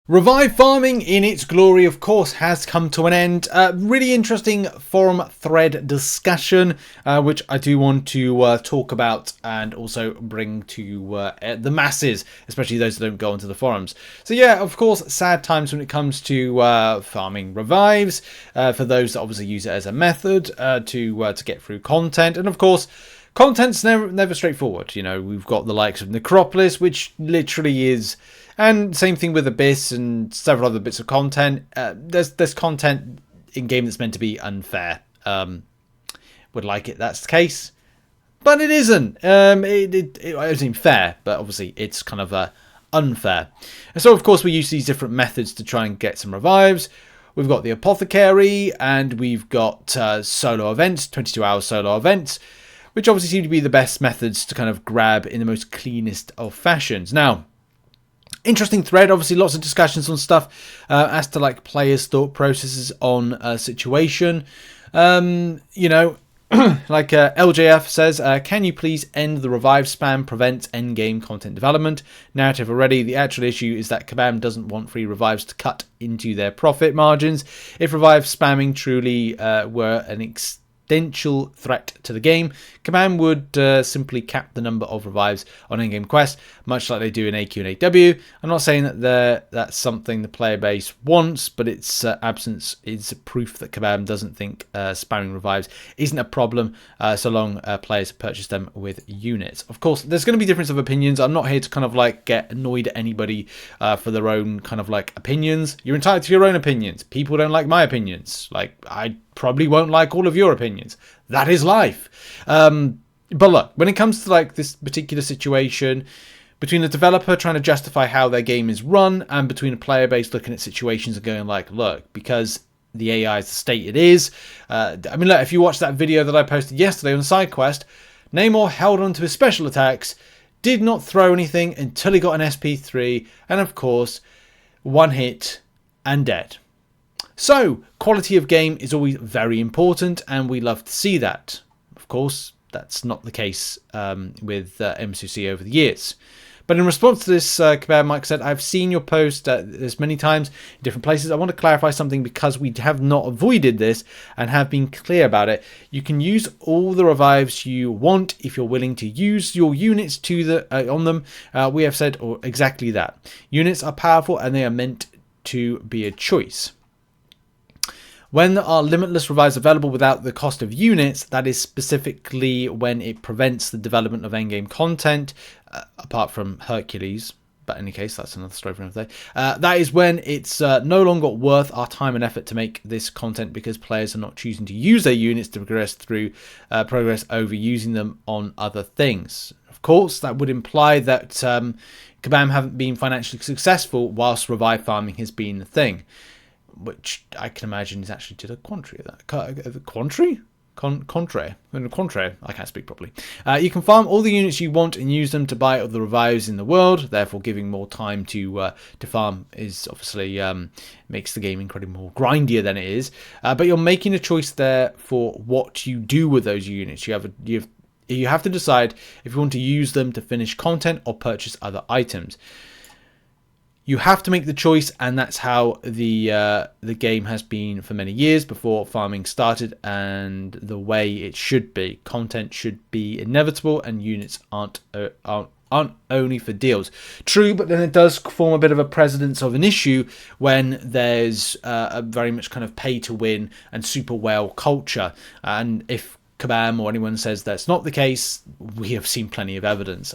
Revive farming in its glory, of course, has come to an end. Really interesting forum thread discussion, which I do want to talk about and also bring to the masses, especially those that don't go onto the forums. So yeah, of course, sad times when it comes to farming revives, for those that obviously use it as a method to get through content. And of course, content's never straightforward. You know, we've got the likes of Necropolis, which literally is... And same thing with Abyss and several other bits of content. There's content in game that's meant to be unfair. Would like it that's the case, but it isn't. It isn't fair, but obviously it's kind of unfair. And so of course we use these different methods to try and get some revives. We've got the Apothecary and we've got solo events, 22-hour solo events, which obviously seem to be the best methods to kind of grab in the most cleanest of fashions. Now, interesting thread, obviously lots of discussions on stuff as to like players' thought processes on a situation. You know, like LJF says, can you please end the revive spam prevents endgame content development? Narrative already. The actual issue is that Kabam doesn't want free revives to cut into their profit margins. If revive spamming truly were an existential threat to the game, Kabam would simply cap the number of revives on in-game quests, much like they do in AQ and AW. I'm not saying that that's something the player base wants, but its absence is proof that Kabam doesn't think spamming revives isn't a problem, so long players purchase them with units. Of course, there's going to be difference of opinions. I'm not here to kind of like get annoyed at anybody for their own kind of like opinions. You're entitled to your own opinions. People don't like my opinions. Like, I probably won't like all of your opinions. That is life. But look, when it comes to like this particular situation, between the developer trying to justify how their game is run and between a player base looking at situations and going like, look, because the AI is the state it is. I mean, look, if you watch that video that I posted yesterday on SideQuest, Namor held on to his special attacks, did not throw anything until he got an SP3, and of course, one hit and dead. So, quality of game is always very important, and we love to see that. Of course, that's not the case with MCOC over the years. But in response to this, Kabam Mike said, I've seen your post this many times in different places. I want to clarify something because we have not avoided this and have been clear about it. You can use all the revives you want if you're willing to use your units on them. We have said exactly that. Units are powerful and they are meant to be a choice. When there are limitless revives available without the cost of units, that is specifically when it prevents the development of endgame content, apart from Hercules. But in any case, that's another story for another day. That is when it's no longer worth our time and effort to make this content because players are not choosing to use their units to progress over using them on other things. Of course, that would imply that Kabam haven't been financially successful whilst revive farming has been the thing. Which I can imagine is actually to the contrary of that. Contrary. I can't speak properly. You can farm all the units you want and use them to buy other revives in the world. Therefore, giving more time to farm is obviously makes the game incredibly more grindier than it is. But you're making a choice there for what you do with those units. You have to decide if you want to use them to finish content or purchase other items. You have to make the choice, and that's how the game has been for many years before farming started, and the way it should be. Content should be inevitable, and units aren't only for deals. True, but then it does form a bit of a precedence of an issue when there's a very much kind of pay to win and super whale culture, and if Kabam or anyone says that's not the case, we have seen plenty of evidence.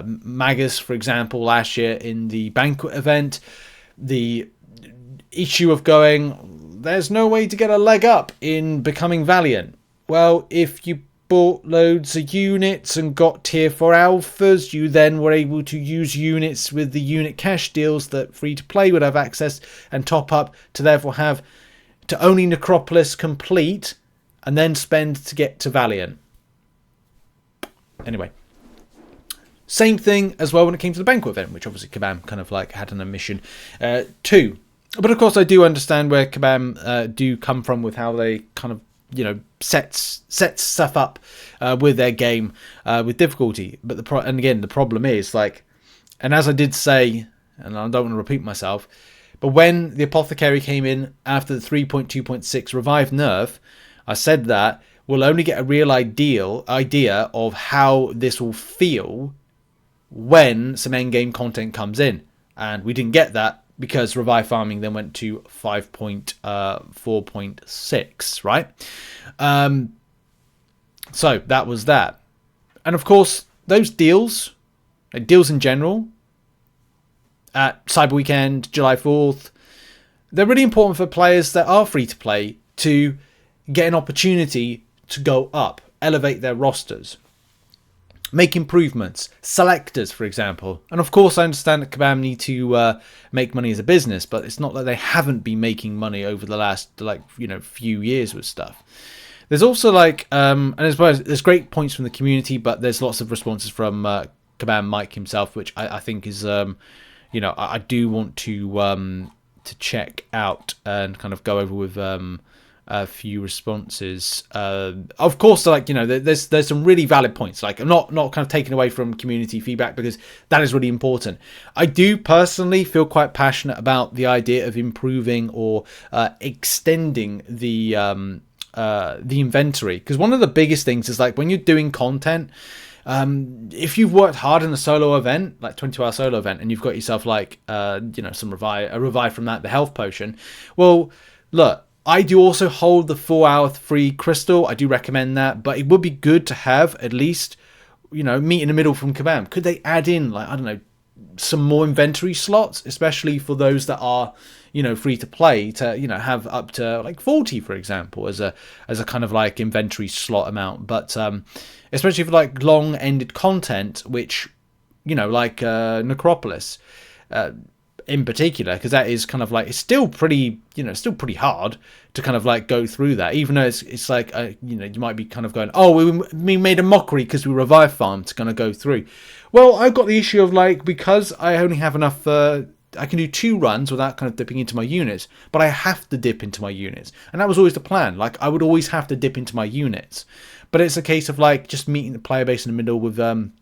Magus, for example, last year in the banquet event, the issue of going, there's no way to get a leg up in becoming Valiant. Well, if you bought loads of units and got tier 4 alphas, you then were able to use units with the unit cash deals that free to play would have access and top up to therefore have to only Necropolis complete and then spend to get to Valiant. Anyway. Same thing as well when it came to the banquet event, which obviously Kabam kind of like had an omission too. But of course I do understand where Kabam do come from with how they kind of, you know, set stuff up with their game with difficulty. But the problem is like, and as I did say and I don't want to repeat myself, but when the Apothecary came in after the 3.2.6 Revive nerf, I said that we'll only get a real idea of how this will feel when some endgame content comes in. And we didn't get that because Revive farming then went to 5.4.6, right? So that was that. And of course, those deals, like deals in general, at Cyber Weekend, July 4th, they're really important for players that are free to play to get an opportunity to go up, elevate their rosters, make improvements, selectors, for example. And of course, I understand that Kabam need to make money as a business, but it's not that they haven't been making money over the last, few years with stuff. There's also and as well as there's great points from the community, but there's lots of responses from Kabam Mike himself, which I think is, I do want to check out and kind of go over with a few responses. Of course, there's some really valid points. Like, I'm not kind of taking away from community feedback, because that is really important. I do personally feel quite passionate about the idea of improving or extending the inventory, because one of the biggest things is, like, when you're doing content, if you've worked hard in a solo event, like 22-hour solo event, and you've got yourself a revive from that, the health potion, well, look, I do also hold the 4-hour free crystal. I do recommend that, but it would be good to have at least, meet in the middle from Kabam. Could they add in, some more inventory slots, especially for those that are, free to play, to, have up to 40, for example, as a kind of inventory slot amount. But especially for long ended content, which, Necropolis, in particular, because that is kind of it's still pretty hard to kind of go through that, even though it's you might be kind of going, oh, we made a mockery because we revive farm to kind of go through. Well, I've got the issue of because I only have enough, I can do 2 runs without kind of dipping into my units, but I have to dip into my units, and that was always the plan. I would always have to dip into my units, but it's a case of just meeting the player base in the middle with some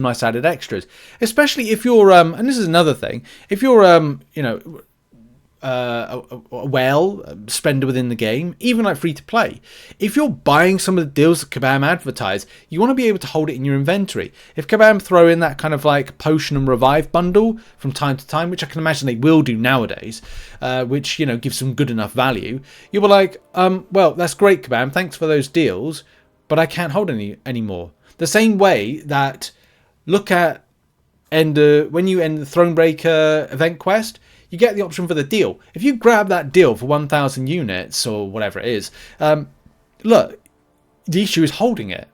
nice added extras, especially if you're and this is another thing, if you're a spender within the game, even free to play, if you're buying some of the deals that Kabam advertise, you want to be able to hold it in your inventory. If Kabam throw in that kind of potion and revive bundle from time to time, which I can imagine they will do nowadays, which gives some good enough value, you'll be well, that's great, Kabam, thanks for those deals, but I can't hold any anymore. The same way that, look at when you end the Thronebreaker event quest, you get the option for the deal. If you grab that deal for 1,000 units or whatever it is, look, the issue is holding it.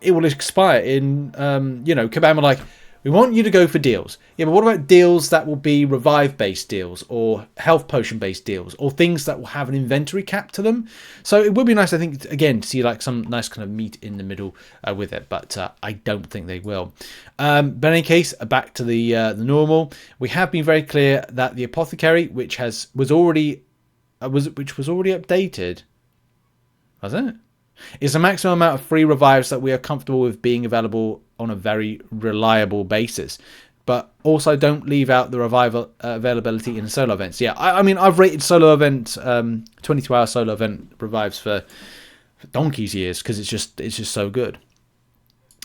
It will expire in, Kabam are we want you to go for deals. Yeah, but what about deals that will be revive-based deals or health potion-based deals or things that will have an inventory cap to them? So it would be nice, I think, again, to see some nice kind of meat in the middle with it, but I don't think they will. But in any case, back to the normal. We have been very clear that the Apothecary, which was already updated, was it? Is the maximum amount of free revives that we are comfortable with being available on a very reliable basis, but also don't leave out the revival availability in solo events. Yeah, I mean, I've rated solo event 22-hour solo event revives for donkey's years, because it's just so good.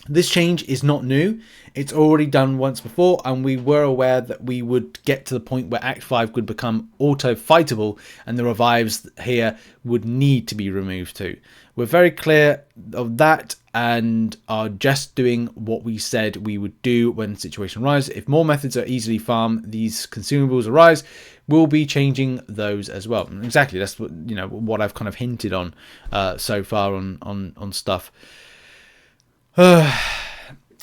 This change is not new. It's already done once before, and we were aware that we would get to the point where Act 5 would become auto-fightable, and the revives here would need to be removed too. We're very clear of that, and are just doing what we said we would do when the situation arises. If more methods are easily farmed, these consumables arise, we'll be changing those as well. And exactly, that's what I've kind of hinted on so far on stuff. Look,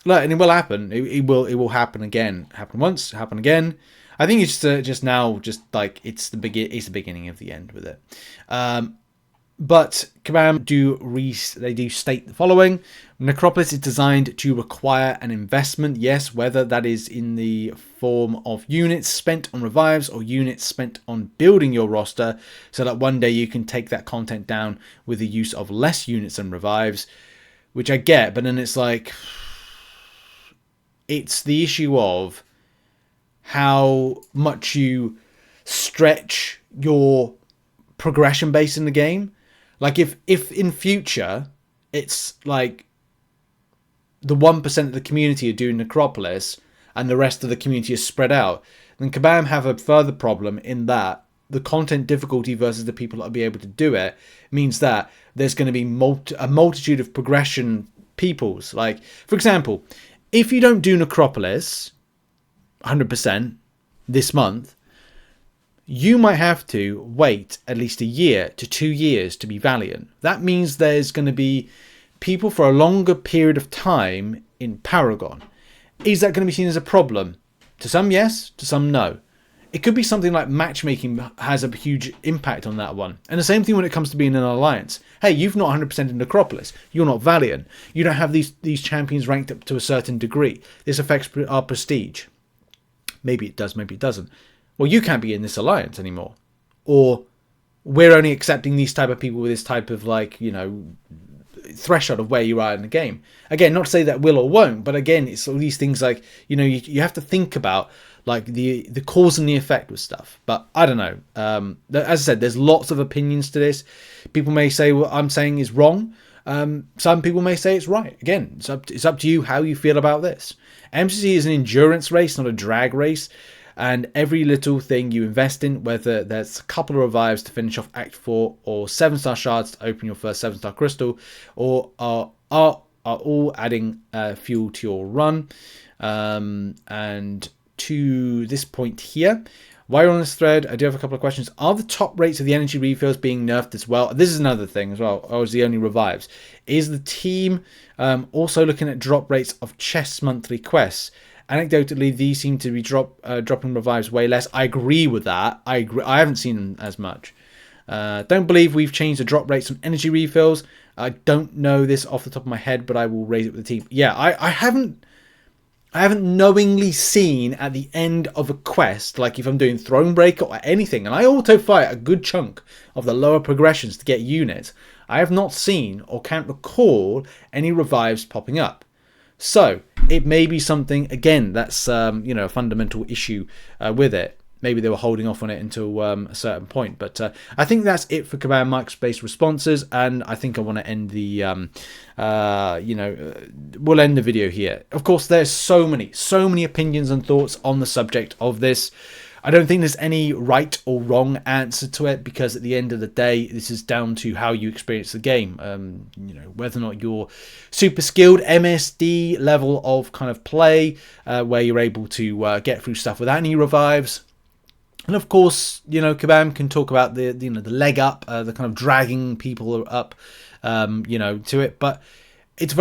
and it will happen. It will happen again. Happen once, happen again. I think it's just now, it's the beginning of the end with it. But Kabam do state the following: Necropolis is designed to require an investment, yes, whether that is in the form of units spent on revives or units spent on building your roster, so that one day you can take that content down with the use of less units and revives, which I get, but then it's the issue of how much you stretch your progression base in the game. Like if in future it's like the 1% of the community are doing Necropolis and the rest of the community is spread out, then Kabam have a further problem in that the content difficulty versus the people that will be able to do it means that there's going to be a multitude of progression peoples. Like, for example, if you don't do Necropolis 100% this month, you might have to wait at least a year to 2 years to be Valiant. That means there's going to be people for a longer period of time in Paragon. Is that going to be seen as a problem? To some, yes. To some, no. It could be something like matchmaking has a huge impact on that one. And the same thing when it comes to being an alliance. Hey, you've not 100% in Necropolis. You're not Valiant. You don't have these champions ranked up to a certain degree. This affects our prestige. Maybe it does, maybe it doesn't. Well, you can't be in this alliance anymore. Or we're only accepting these type of people with this type of, like, you know, threshold of where you are in the game. Again, not to say that will or won't, but again, it's all these things like, you know, you have to think about like the cause and the effect with stuff. But I don't know. As I said, there's lots of opinions to this. People may say what I'm saying is wrong. Some people may say it's right. Again, it's up to you how you feel about this. MCC is an endurance race, not a drag race. And every little thing you invest in, whether there's a couple of revives to finish off Act 4 or 7-star shards to open your first 7-star crystal, or are all adding fuel to your run. And to this point here, while you're on this thread, I do have a couple of questions. Are the top rates of the energy refills being nerfed as well? This is another thing as well. Or is the only revives? Is the team also looking at drop rates of chess monthly quests? Anecdotally, these seem to be dropping revives way less. I agree with that. I agree. I haven't seen them as much. Don't believe we've changed the drop rates on energy refills. I don't know this off the top of my head, but I will raise it with the team. Yeah, I haven't knowingly seen at the end of a quest, like if I'm doing Thronebreaker or anything, and I auto fight a good chunk of the lower progressions to get units, I have not seen or can't recall any revives popping up. So it may be something, again, that's you know, a fundamental issue with it. Maybe they were holding off on it until a certain point. But I think that's it for Kabam microspace responses. And I think I want to end the, you know, we'll end the video here. Of course, there's so many opinions and thoughts on the subject of this. I don't think there's any right or wrong answer to it, because at the end of the day, this is down to how you experience the game. You know, whether or not you're super skilled, MSD level of kind of play, where you're able to get through stuff without any revives. And of course, you know, Kabam can talk about the you know, the leg up, the kind of dragging people up, you know, to it. But it's a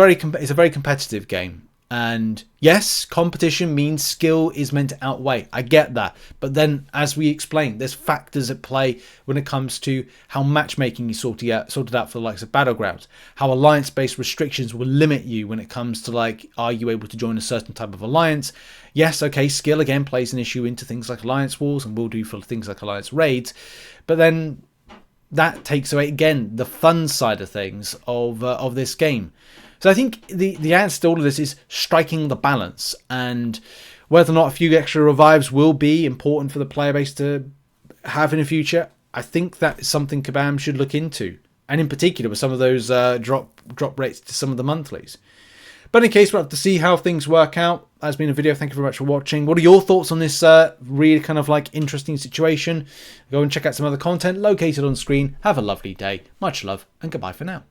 very competitive game. And yes, competition means skill is meant to outweigh. I get that. But then, as we explained, there's factors at play when it comes to how matchmaking is sorted out for the likes of Battlegrounds. How alliance-based restrictions will limit you when it comes to, like, are you able to join a certain type of alliance? Yes, okay, skill again plays an issue into things like alliance wars, and will do for things like alliance raids. But then that takes away, again, the fun side of things of this game. So I think the answer to all of this is striking the balance, and whether or not a few extra revives will be important for the player base to have in the future, I think that is something Kabam should look into, and in particular with some of those drop rates to some of the monthlies. But in case we'll have to see how things work out. That's been a video. Thank you very much for watching. What are your thoughts on this really kind of like interesting situation? Go and check out some other content located on screen. Have a lovely day. Much love and goodbye for now.